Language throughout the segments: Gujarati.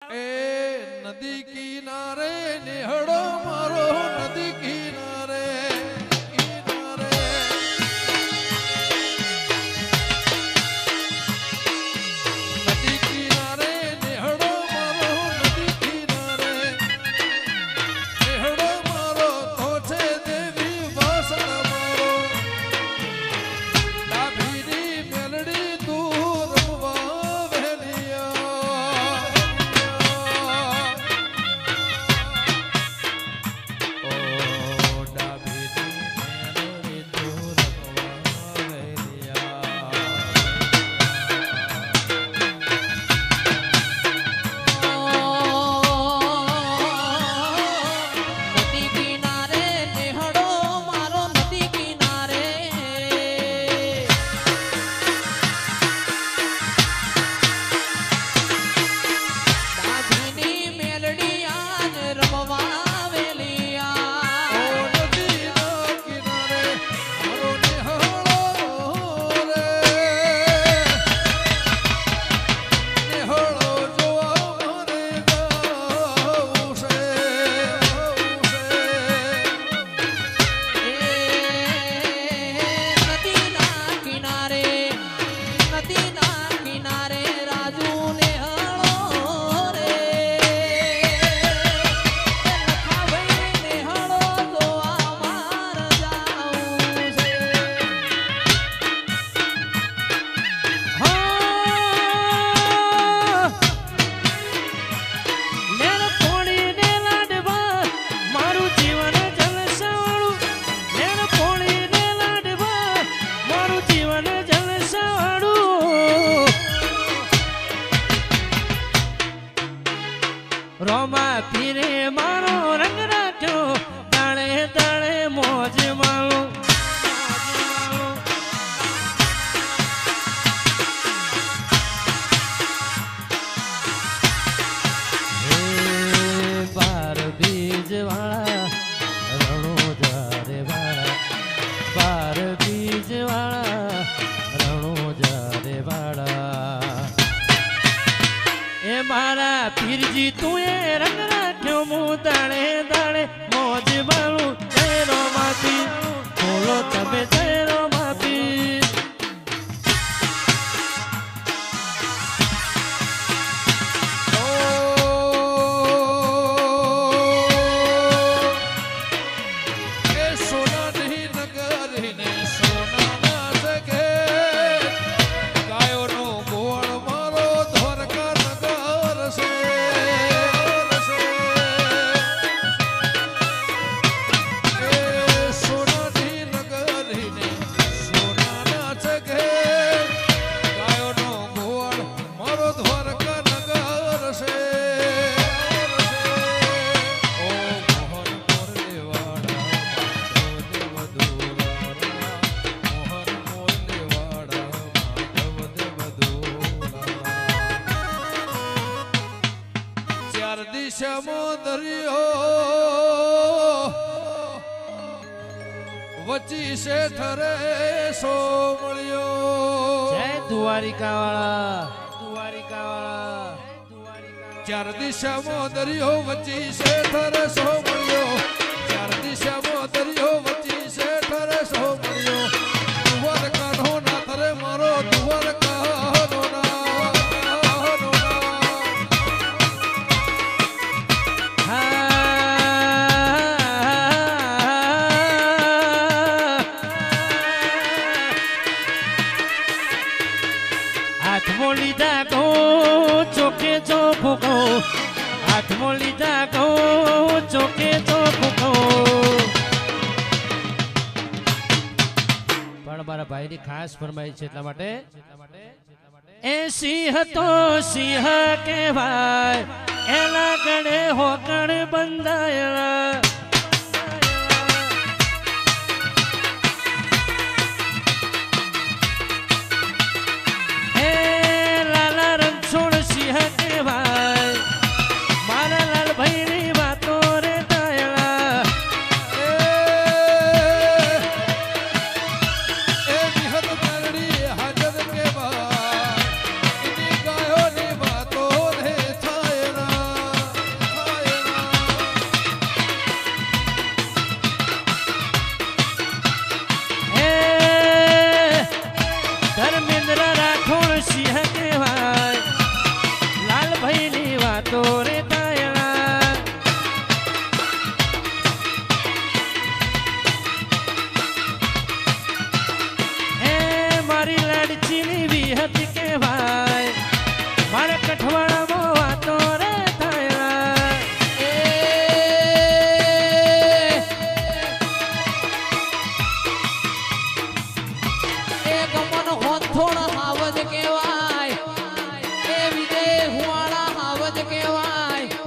એ નદી કિનારે નેહડો મારો નદી કિનારે કિનારે નદી કિનારે નેહડો મારો નદી કિનારે નેહડો મારો તો છે દેવી વાસણ મારો ડાભીની મેલડી તું રમવા વેલિયા રોમા પીરે મારો રંગ રાખ્યો તાળે તાળે મોજ માળો બાર બીજ વાળા રણોજા રે વાળા બાર બીજ વાળા રણોજા રે વાળા એ મારા પીરજી તું એ રંગ રાખ્યો હું દાડે દાડે મોજ મારું જયરો માંથી બોલો તમે જયરો માંથી એ સોનાની નગરી ને સોનાના સગે ગાયોનો ગોળ મારો દ્વારકા નગર છે એ સોનાની નગરી ને સોનાના સગે ગાયોનો ગોળ મારો દ્વારકા નગર છે ઓ મોહન મોરલેવાડા માધવ દેવદુલારા મોહન મોરલેવાડા માધવ દેવદુલારા ચાર દિશામાં દરિયો વચ્ચી છે ઠરે સો મળ્યો જય દ્વારિકા વાળા ચાર દિશામાં દરિયો વચ્ચી છે ઠરે સો મળ્યો ચાર દિશામાં દરિયો વચ્ચી છે ઠરે સો મળ્યો દ્વારકા નો નાથ રે મારો દ્વારકા નો હાથમાં લીધા કહો ચોકે ચોખ્ખું કહો હાથમાં લીધા કહો ચોકે ચોખ્ખું કહો પણ મારા ભાઈની ખાસ ફરમાઈ છે એટલા માટે એ સિંહ તો સિંહ કહેવાય એના ગળે હોકણ બંધાયેલા હાજર કે બા ગાયો ની વાતો રે થાય ના વાતો રે તાયલા એ મારી લાડચીની વિહત કહેવાય મારા કઠવાડામાં વાતો રે તાયલા એ ગમન હોથોડ હાવજ કહેવાય એ વિજય હુવાળા હાવજ કહેવાય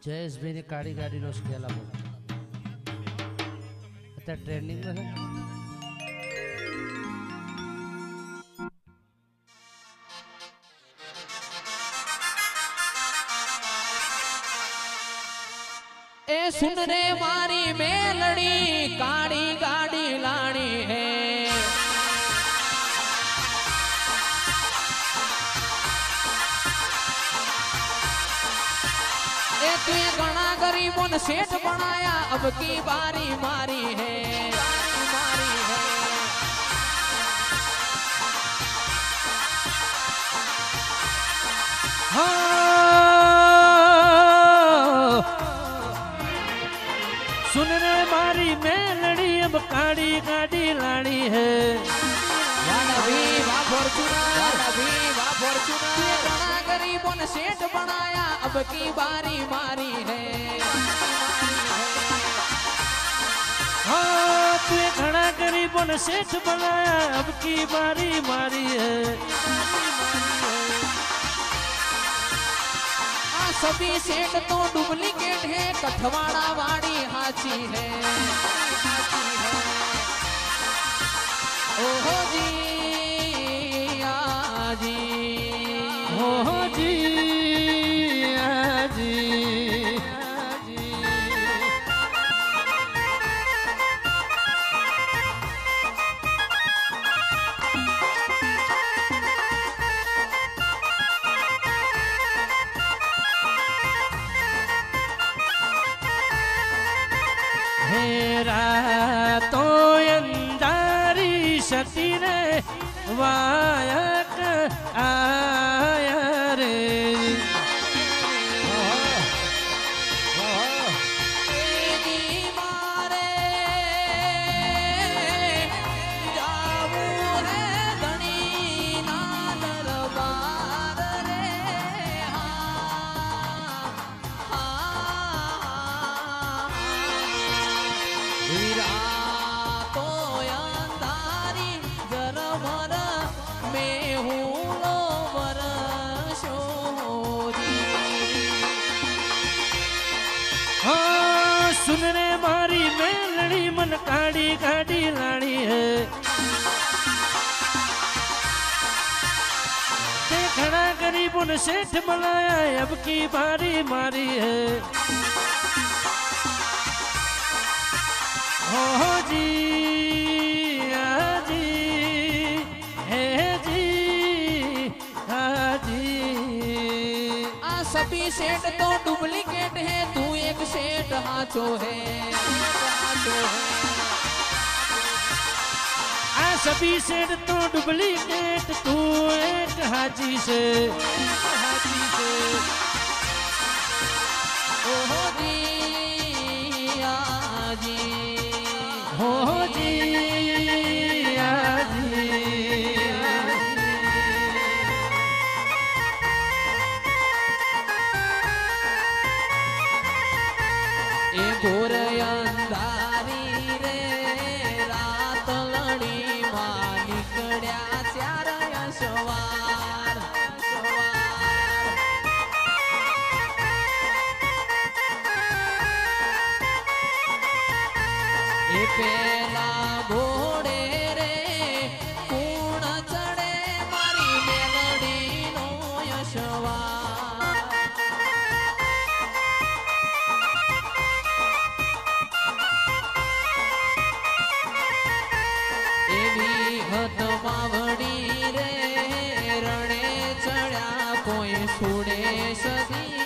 જયેશભાઈની કાળી ગાડીનો સ્કેલ આપો. અત્યારે ટ્રેન્ડિંગમાં છે. ए सुन रे मारी मेलड़ी काड़ी गाड़ी लानी है ए तू घना गरीबों ने सेठ बनाया अब की बारी मारी है मारी है सुन रे मारी मेलड़ी अब काड़ी गाड़ी लानी है. घना गरीबों ने सेठ बनाया अब की बारी मारी है हाँ तू घना गरीबों ने सेठ बनाया अब की बारी मारी है. सभी सेठ तो डुप्लीकेट है कठवाड़ा वाड़ी हाची है ओहो जी आजी ओहो जी आजी आजी. रातो अंधारी सती रे वायक आया रे. सुन रे मारी मेलड़ी मन काड़ी गाड़ी लानी है. देखना गरीबों ने सेठ बनाया अब की बारी मारी है. हो जी आजी है जी आजी. सभी सेठ तो डुप्लीकेट है तू एक सेठ हाचो है आ सभी सेठ तो डुप्लीकेट तू एक हाजी से ओहो जी आजी हो जी आजी. घोर अंधारी रे रात लड़ी मालिकड्या चार सवार ए पेला घोड़े रे कूण चढ़े मारी मेलडी नो यशवार मावड़ी रे रणे चढ़ा कोई सुड़े सदी